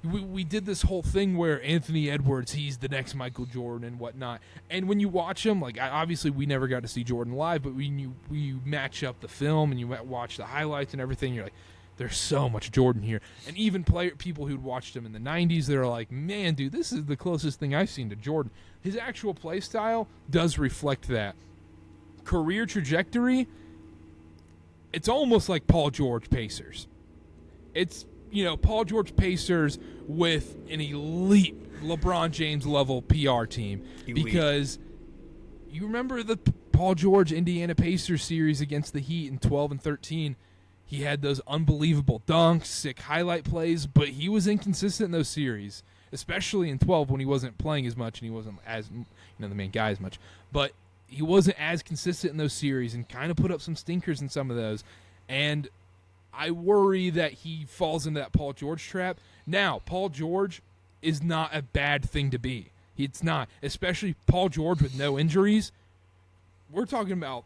we did this whole thing where Anthony Edwards, he's the next Michael Jordan and whatnot. And when you watch him, like obviously we never got to see Jordan live, but when you match up the film and you watch the highlights and everything, you're like, there's so much Jordan here. And even people who'd watched him in the 90s, they're like, man, dude, this is the closest thing I've seen to Jordan. His actual play style does reflect that. Career trajectory, it's almost like Paul George Pacers. It's, Paul George Pacers with an elite LeBron James level PR team. Elite. Because you remember the Paul George Indiana Pacers series against the Heat in 12 and 13. He had those unbelievable dunks, sick highlight plays, but he was inconsistent in those series, especially in 12 when he wasn't playing as much and he wasn't as, the main guy as much. But he wasn't as consistent in those series and kind of put up some stinkers in some of those. And I worry that he falls into that Paul George trap. Now, Paul George is not a bad thing to be. It's not, especially Paul George with no injuries. We're talking about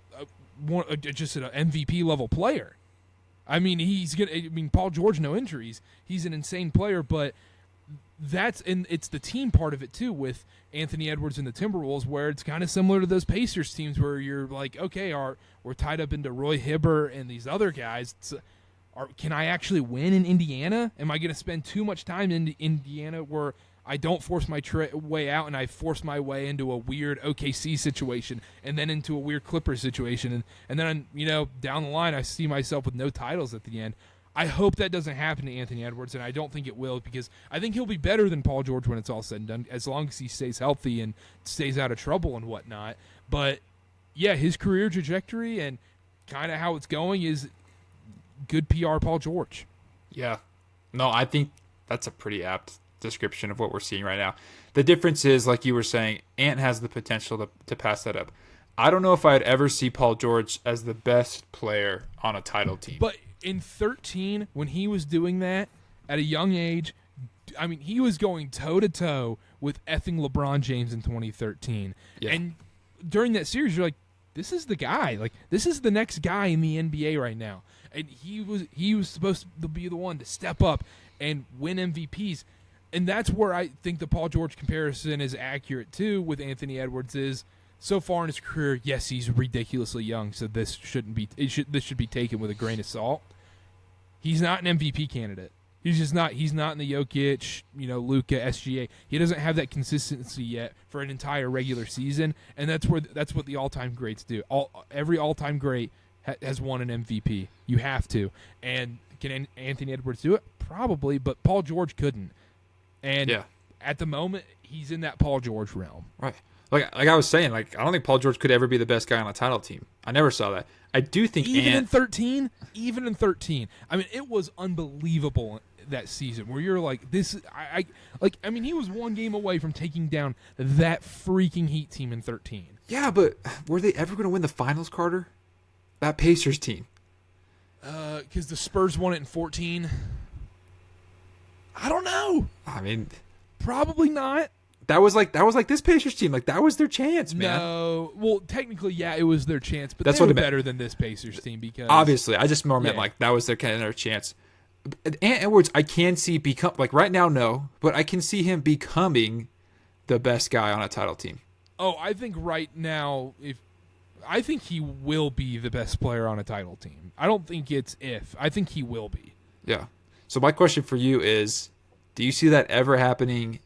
just an MVP level player. I mean, Paul George, no injuries. He's an insane player, but it's the team part of it too with Anthony Edwards and the Timberwolves, where it's kind of similar to those Pacers teams where you're like, okay, we're tied up into Roy Hibbert and these other guys. Can I actually win in Indiana? Am I going to spend too much time in Indiana where I don't force my way out and I force my way into a weird OKC situation and then into a weird Clippers situation and then down the line I see myself with no titles at the end. I hope that doesn't happen to Anthony Edwards, and I don't think it will, because I think he'll be better than Paul George when it's all said and done, as long as he stays healthy and stays out of trouble and whatnot. But yeah, his career trajectory and kind of how it's going is good PR Paul George. Yeah. No, I think that's a pretty apt description of what we're seeing right now. The difference is, like you were saying, Ant has the potential to pass that up. I don't know if I'd ever see Paul George as the best player on a title team. But in 13, when he was doing that at a young age, I mean, he was going toe-to-toe with effing LeBron James in 2013. Yeah. And during that series, you're like, this is the guy. Like, this is the next guy in the NBA right now. And he was supposed to be the one to step up and win MVPs. And that's where I think the Paul George comparison is accurate, too, with Anthony Edwards is, so far in his career, yes, he's ridiculously young, so this should be taken with a grain of salt. He's not an MVP candidate. He's just not. He's not in the Jokic, Luka, SGA. He doesn't have that consistency yet for an entire regular season, and that's what the all-time greats do. Every all-time great has won an MVP. You have to. And can Anthony Edwards do it? Probably, but Paul George couldn't. And at the moment, he's in that Paul George realm. Right. Like I was saying, I don't think Paul George could ever be the best guy on a title team. I never saw that. I do think even in 13, I mean, it was unbelievable that season where you're like, this. I mean, he was one game away from taking down that freaking Heat team in 13. Yeah, but were they ever going to win the finals, Karter? That Pacers team. Because the Spurs won it in 14. I don't know. I mean, probably not. That was like this Pacers team. Like, that was their chance, man. No, well, technically, yeah, it was their chance, but they were better than this Pacers team because obviously, I just more meant like that was their kind of their chance. Ant Edwards, I can see become like right now, no, but I can see him becoming the best guy on a title team. Oh, I think right now, I think he will be the best player on a title team. I don't think it's if. I think he will be. Yeah. So my question for you is, do you see that ever happening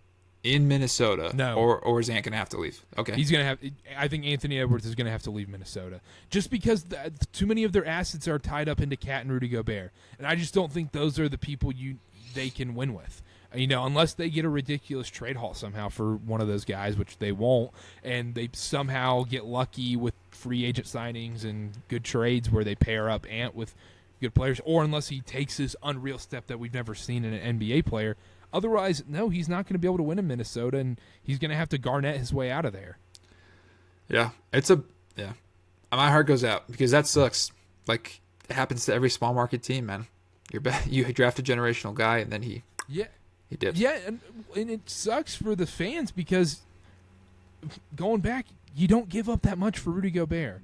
in Minnesota? No. Or is Ant going to have to leave? Okay. He's going to have. I think Anthony Edwards is going to have to leave Minnesota just because too many of their assets are tied up into Cat and Rudy Gobert, and I just don't think those are the people they can win with. Unless they get a ridiculous trade haul somehow for one of those guys, which they won't, and they somehow get lucky with free agent signings and good trades where they pair up Ant with good players, or unless he takes this unreal step that we've never seen in an NBA player. Otherwise, no, he's not going to be able to win in Minnesota, and he's going to have to Garnett his way out of there. Yeah, my heart goes out because that sucks. Like, it happens to every small market team, man. You draft a generational guy, and then he dips. Yeah, and it sucks for the fans because going back, you don't give up that much for Rudy Gobert.